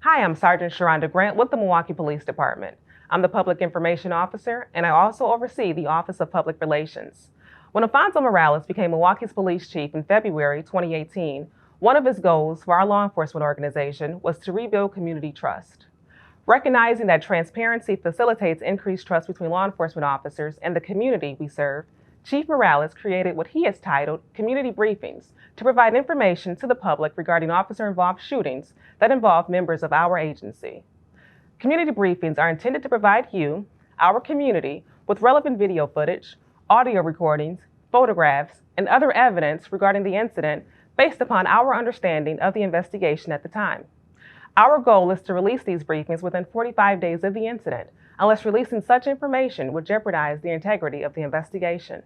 Hi, I'm Sergeant Sharonda Grant with the Milwaukee Police Department. I'm the Public Information Officer, and I also oversee the Office of Public Relations. When Alfonso Morales became Milwaukee's police chief in February 2018, one of his goals for our law enforcement organization was to rebuild community trust. Recognizing that transparency facilitates increased trust between law enforcement officers and the community we serve, Chief Morales created what he has titled Community Briefings to provide information to the public regarding officer-involved shootings that involve members of our agency. Community briefings are intended to provide you, our community, with relevant video footage, audio recordings, photographs, and other evidence regarding the incident based upon our understanding of the investigation at the time. Our goal is to release these briefings within 45 days of the incident, unless releasing such information would jeopardize the integrity of the investigation.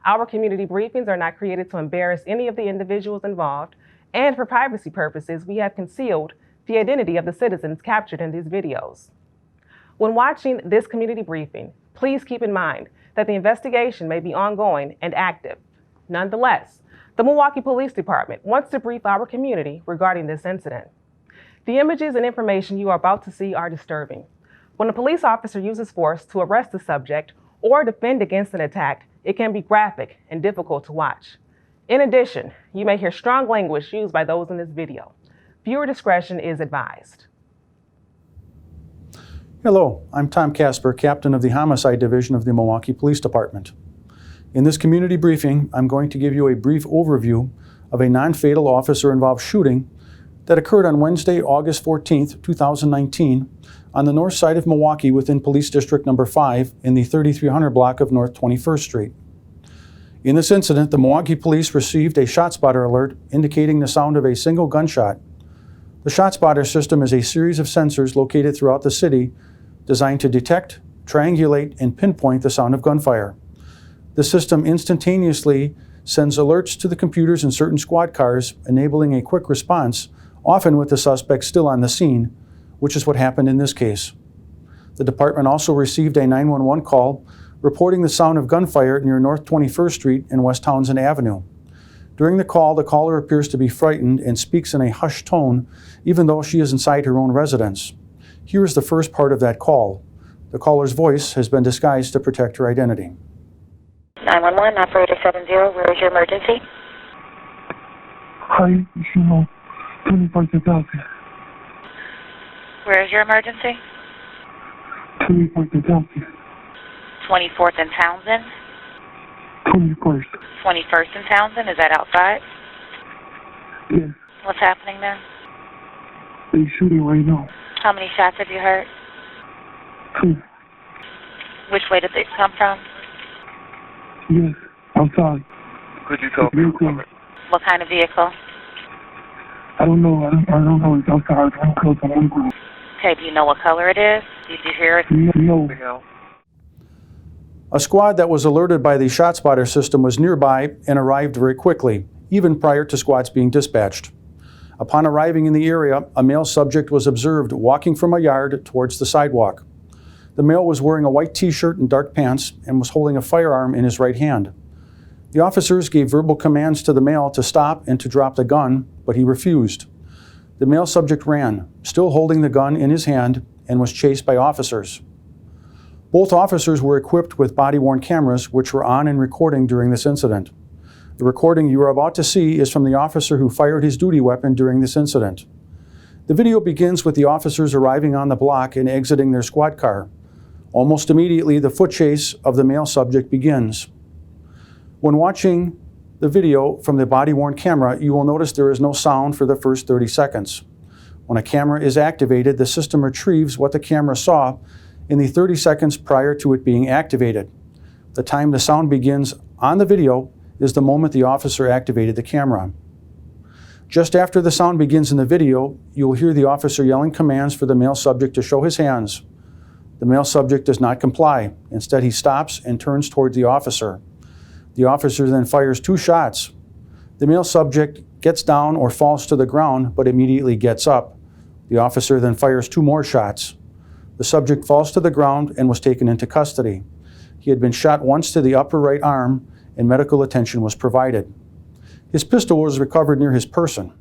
Our community briefings are not created to embarrass any of the individuals involved, and for privacy purposes, we have concealed the identity of the citizens captured in these videos. When watching this community briefing, please keep in mind that the investigation may be ongoing and active. Nonetheless, the Milwaukee Police Department wants to brief our community regarding this incident. The images and information you are about to see are disturbing. When a police officer uses force to arrest a subject or defend against an attack, it can be graphic and difficult to watch. In addition, you may hear strong language used by those in this video. Viewer discretion is advised. Hello, I'm Tom Casper, Captain of the Homicide Division of the Milwaukee Police Department. In this community briefing, I'm going to give you a brief overview of a non-fatal officer-involved shooting that occurred on Wednesday, August 14th, 2019, on the north side of Milwaukee within Police District Number 5 in the 3300 block of North 21st Street. In this incident, the Milwaukee Police received a ShotSpotter alert indicating the sound of a single gunshot. The ShotSpotter system is a series of sensors located throughout the city designed to detect, triangulate, and pinpoint the sound of gunfire. The system instantaneously sends alerts to the computers in certain squad cars, enabling a quick response, often with the suspect still on the scene, which is what happened in this case. The department also received a 911 call reporting the sound of gunfire near North 21st Street and West Townsend Avenue. During the call, the caller appears to be frightened and speaks in a hushed tone, even though she is inside her own residence. Here is the first part of that call. The caller's voice has been disguised to protect her identity. 911, operator 70, where is your emergency? Hi, Shimo. 24th and Townsend. Where is your emergency? 24th and Townsend. 24th and Townsend? 21st. 21st and Townsend, is that outside? Yes. What's happening there? They shooting right now. How many shots have you heard? 2. Which way did they come from? Yes. Outside. Could you tell me? What kind of vehicle? I don't know. I don't know. It's outside. I'm close. I'm on the ground. Okay, do you know what color it is? Did you hear it? No. A squad that was alerted by the ShotSpotter system was nearby and arrived very quickly, even prior to squads being dispatched. Upon arriving in the area, a male subject was observed walking from a yard towards the sidewalk. The male was wearing a white t-shirt and dark pants and was holding a firearm in his right hand. The officers gave verbal commands to the male to stop and to drop the gun, but he refused. The male subject ran, still holding the gun in his hand, and was chased by officers. Both officers were equipped with body-worn cameras, which were on and recording during this incident. The recording you are about to see is from the officer who fired his duty weapon during this incident. The video begins with the officers arriving on the block and exiting their squad car. Almost immediately, the foot chase of the male subject begins. When watching the video from the body-worn camera, you will notice there is no sound for the first 30 seconds. When a camera is activated, the system retrieves what the camera saw in the 30 seconds prior to it being activated. The time the sound begins on the video is the moment the officer activated the camera. Just after the sound begins in the video, you will hear the officer yelling commands for the male subject to show his hands. The male subject does not comply. Instead, he stops and turns towards the officer. The officer then fires 2 shots. The male subject gets down or falls to the ground, but immediately gets up. The officer then fires 2 more shots. The subject falls to the ground and was taken into custody. He had been shot once to the upper right arm, and medical attention was provided. His pistol was recovered near his person.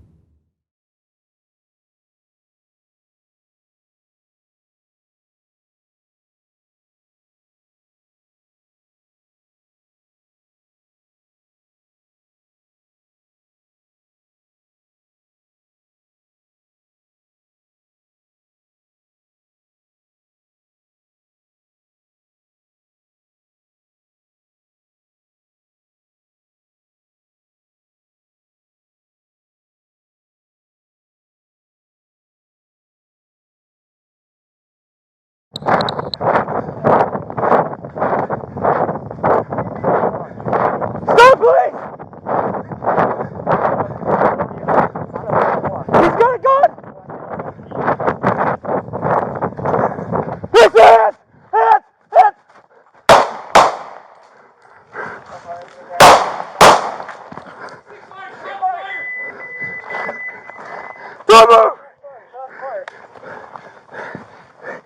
Don't move!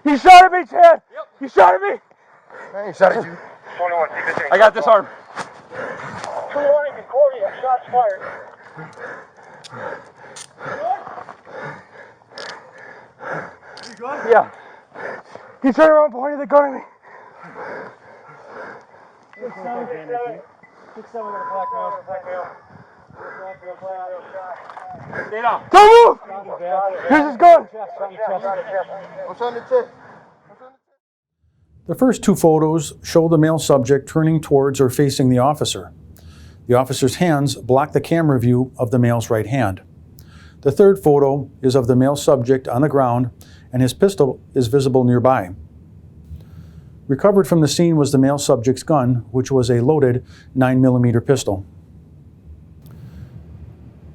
You shot at me, Chad! Yep. You shot at me! I ain't shot at you. 21, keep this in. I got this arm. 2-1 before you, shots fired. You good? Yeah. He turned around and pointed the gun at me. 6-7 got a black male. Stay down. Don't move! Here's his gun. What's on the chest? The first two photos show the male subject turning towards or facing the officer. The officer's hands block the camera view of the male's right hand. The third photo is of the male subject on the ground, and his pistol is visible nearby. Recovered from the scene was the male subject's gun, which was a loaded 9mm pistol.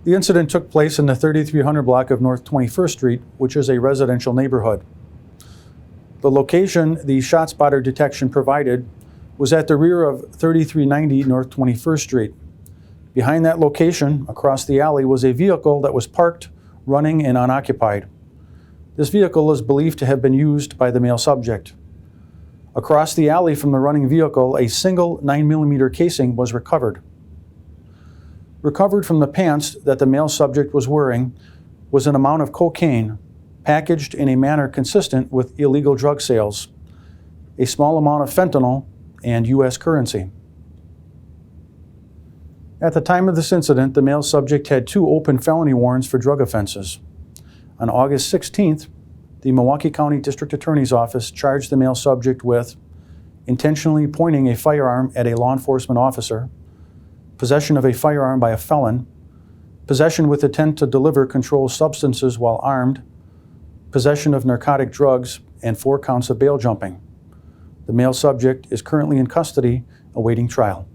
The incident took place in the 3300 block of North 21st Street, which is a residential neighborhood. The location the ShotSpotter detection provided was at the rear of 3390 North 21st Street. Behind that location, across the alley, was a vehicle that was parked, running, and unoccupied. This vehicle is believed to have been used by the male subject. Across the alley from the running vehicle, a single 9mm casing was recovered. Recovered from the pants that the male subject was wearing was an amount of cocaine packaged in a manner consistent with illegal drug sales, a small amount of fentanyl, and U.S. currency. At the time of this incident, the male subject had 2 open felony warrants for drug offenses. On August 16th, the Milwaukee County District Attorney's Office charged the male subject with intentionally pointing a firearm at a law enforcement officer, possession of a firearm by a felon, possession with intent to deliver controlled substances while armed, possession of narcotic drugs, and 4 counts of bail jumping. The male subject is currently in custody awaiting trial.